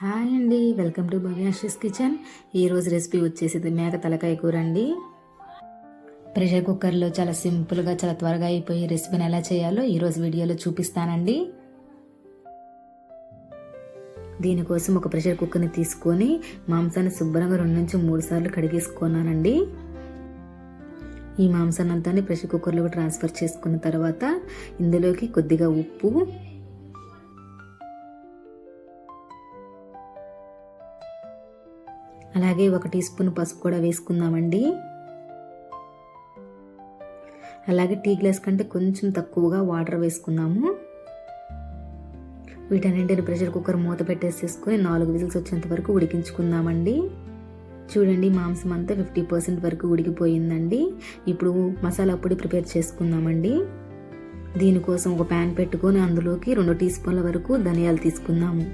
Hi అండి, welcome to భవ్యాషిస్ kitchen. ఈరోజు recipe వచ్చేసి మేక తలకాయ కూర అండి. ప్రెషర్ కుక్కర్లో చాలా సింపుల్గా చాలా త్వరగా అయిపోయి రెసిపీని ఎలా చేయాలో ఈరోజు వీడియోలో చూపిస్తానండి. దీనికోసం ఒక ప్రెషర్ కుక్కర్ని తీసుకొని మాంసాన్ని శుభ్రంగా 2 నుంచి 3 సార్లు కడిగేసుకున్నానండి. ఈ మాంసాన్ని అంతా ప్రెషర్ కుక్కర్లోకి ట్రాన్స్ఫర్ చేసుకున్న తర్వాత ఇందులోకి కొద్దిగా ఉప్పు, అలాగే 1 టీ స్పూన్ పసుపు కూడా వేసుకుందామండి. అలాగే టీ గ్లాస్ కంటే కొంచెం తక్కువగా వాటర్ వేసుకుందాము. వీటన్నింటిని ప్రెషర్ కుక్కర్ మూత పెట్టేసేసుకొని 4 విజిల్స్ వచ్చేంత వరకు ఉడికించుకుందామండి. చూడండి, మాంసం అంతా 50% వరకు ఉడికిపోయిందండి. ఇప్పుడు మసాలా పొడి ప్రిపేర్ చేసుకుందామండి. దీనికోసం ఒక ప్యాన్ పెట్టుకొని అందులోకి 2 టీ స్పూన్ల వరకు ధనియాలు తీసుకుందాము.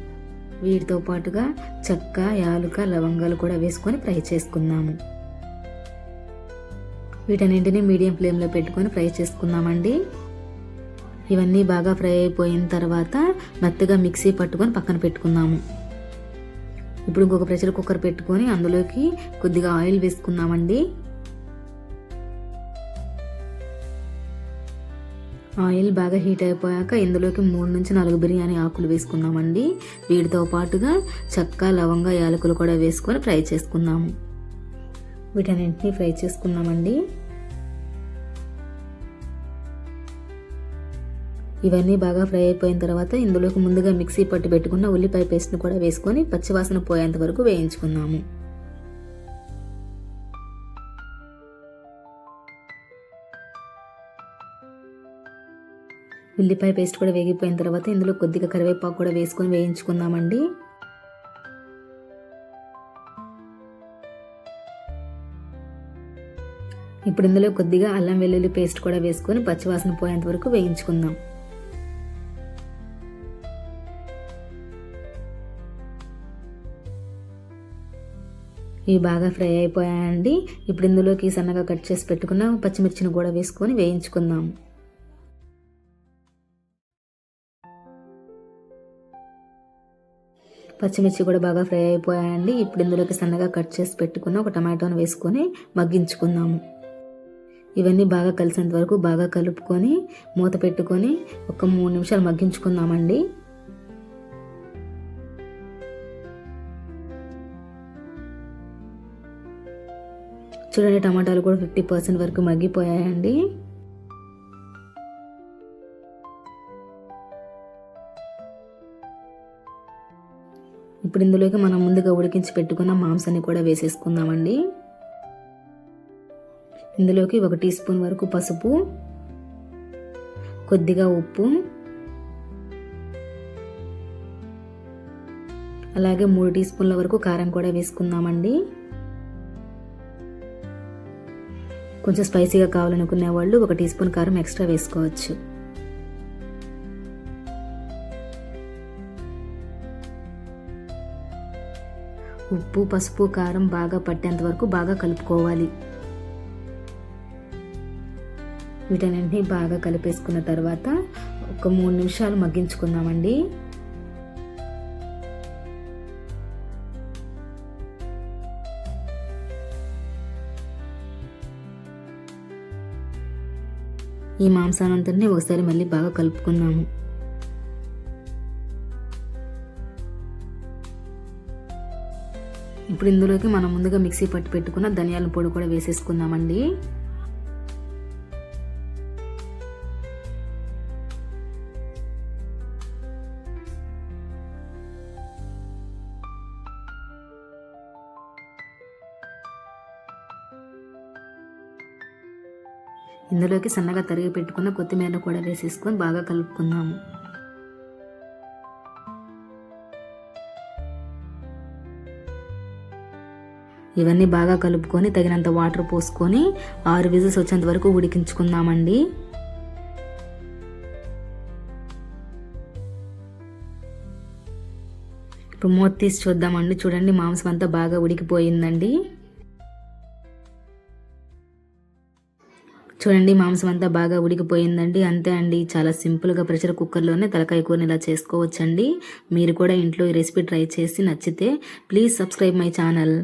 వీటితో పాటుగా చెక్క, యాలుక, లవంగాలు కూడా వేసుకొని ఫ్రై చేసుకుందాము. వీటన్నింటినీ మీడియం ఫ్లేమ్లో పెట్టుకొని ఫ్రై చేసుకుందామండి. ఇవన్నీ బాగా ఫ్రై అయిపోయిన తర్వాత మెత్తగా మిక్సీ పట్టుకొని పక్కన పెట్టుకుందాము. ఇప్పుడు ఇంకొక ప్రెషర్ కుక్కర్ పెట్టుకొని అందులోకి కొద్దిగా ఆయిల్ వేసుకుందామండి. ఆయిల్ బాగా హీట్ అయిపోయాక ఇందులోకి 3 నుంచి 4 బిర్యానీ ఆకులు వేసుకుందామండి. వీటితో పాటుగా చెక్క, లవంగ, యాలకులు కూడా వేసుకొని ఫ్రై చేసుకుందాము. వీటన్నింటినీ ఫ్రై చేసుకుందామండి. ఇవన్నీ బాగా ఫ్రై అయిపోయిన తర్వాత ఇందులోకి ముందుగా మిక్సీ పట్టి పెట్టుకున్న ఉల్లిపాయ పేస్ట్ని కూడా వేసుకొని పచ్చివాసన పోయేంత వరకు వేయించుకుందాము. ఉల్లిపాయ పేస్ట్ కూడా వేగిపోయిన తర్వాత ఇందులో కొద్దిగా కరివేపాకు కూడా వేసుకొని వేయించుకుందామండి. ఇప్పుడు ఇందులో కొద్దిగా అల్లం వెల్లుల్లి పేస్ట్ కూడా వేసుకొని పచ్చివాసన పోయేంత వరకు వేయించుకుందాం. ఇవి బాగా ఫ్రై అయిపోయాయండి. ఇప్పుడు ఇందులోకి సన్నగా కట్ చేసి పెట్టుకున్న పచ్చిమిర్చిని కూడా వేసుకొని వేయించుకుందాం. పచ్చిమిర్చి కూడా బాగా ఫ్రై అయిపోయాయండి. ఇప్పుడు ఇందులోకి సన్నగా కట్ చేసి పెట్టుకున్న ఒక టమాటోని వేసుకొని మగ్గించుకుందాము. ఇవన్నీ బాగా కలిసేంత వరకు బాగా కలుపుకొని మూత పెట్టుకొని ఒక 3 నిమిషాలు మగ్గించుకుందామండి. చూడండి, టమాటాలు కూడా 50% వరకు మగ్గిపోయాయండి. ఇప్పుడు ఇందులోకి మనం ముందుగా ఉడికించి పెట్టుకున్న మాంసాన్ని కూడా వేసేసుకుందామండి. ఇందులోకి 1 టీ స్పూన్ వరకు పసుపు, కొద్దిగా ఉప్పు, అలాగే 3 టీ స్పూన్ల వరకు కారం కూడా వేసుకుందామండి. కొంచెం స్పైసీగా కావాలనుకునే వాళ్ళు 1 టీ స్పూన్ కారం ఎక్స్ట్రా వేసుకోవచ్చు. ఉప్పు, పసుపు, కారం బాగా పట్టేంత వరకు బాగా కలుపుకోవాలి. వీటన్నింటినీ బాగా కలిపేసుకున్న తర్వాత ఒక 3 నిమిషాలు మగ్గించుకుందామండి. ఈ మాంసానంతటిని ఒకసారి మళ్ళీ బాగా కలుపుకుందాము. ఇప్పుడు ఇందులోకి మనం ముందుగా మిక్సీ పట్టి పెట్టుకున్న ధనియాల పొడి కూడా వేసేసుకుందామండి. ఇందులోకి సన్నగా తరిగి పెట్టుకున్న కొత్తిమీర కూడా వేసేసుకొని బాగా కలుపుకుందాము. ఇవన్నీ బాగా కలుపుకొని తగినంత వాటర్ పోసుకొని 6 విజిల్స్ వచ్చేంత వరకు ఉడికించుకుందామండి. ఇప్పుడు మూత తీసి చూద్దామండి. చూడండి, మాంసం అంతా బాగా ఉడికిపోయిందండి. చూడండి మాంసం అంతా బాగా ఉడికిపోయిందండి. అంతే అండి, చాలా సింపుల్గా ప్రెషర్ కుక్కర్లోనే తలకాయ కూరని ఇలా చేసుకోవచ్చండి. మీరు కూడా ఇంట్లో ఈ రెసిపీ ట్రై చేసి నచ్చితే ప్లీజ్ సబ్స్క్రైబ్ మై ఛానల్.